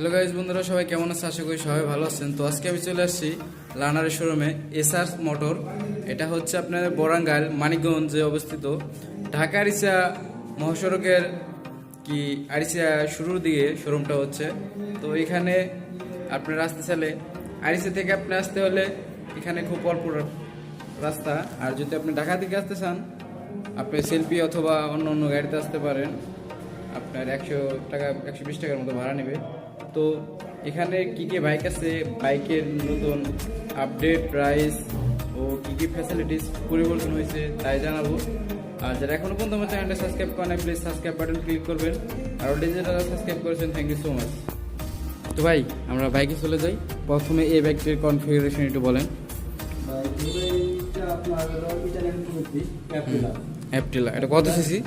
Hello guys বন্ধুরা, সবাই কেমন আছেন? আশা করি সবাই ভালো আছেন। তো আজকে আমি চলে আসছি লার্নারের শোরুমে, এসআর মোটর। এটা হচ্ছে আপনার বরাঙ্গাইল মানিকগঞ্জে অবস্থিত। ঢাকা আরিচা মহাসড়কের আরিচা শুরুর দিকে শোরুমটা হচ্ছে। তো এখানে আপনার আসতে চাইলে আরিচা থেকে আপনি আসতে হলে এখানে খুব অল্প রাস্তা। আর যদি আপনি ঢাকা থেকে আসতে চান, আপনি সেলফি অথবা অন্য অন্য গাড়িতে আসতে পারেন। আপনার 100 টাকা 120 টাকার মতো ভাড়া নেবে। তো এখানে কি কি বাইক আছে, বাইকের নতুন আপডেট প্রাইস ও কি কি ফ্যাসিলিটিস পরিবর্তন হয়েছে তাই জানাবো। আর যারা এখনো পর্যন্ত আমার চ্যানেলটা সাবস্ক্রাইব করেন, প্লিজ সাবস্ক্রাইব বাটন ক্লিক করবেন। আর অলরেডি যারা সাবস্ক্রাইব করেছেন, থ্যাংক ইউ সো মাচ। তো ভাই, আমরা বাইকে চলে যাই। প্রথমে এই বাইকটির কনফিগারেশন একটু বলেন। আপনার অ্যাপটিলা, এটা কত সিসি?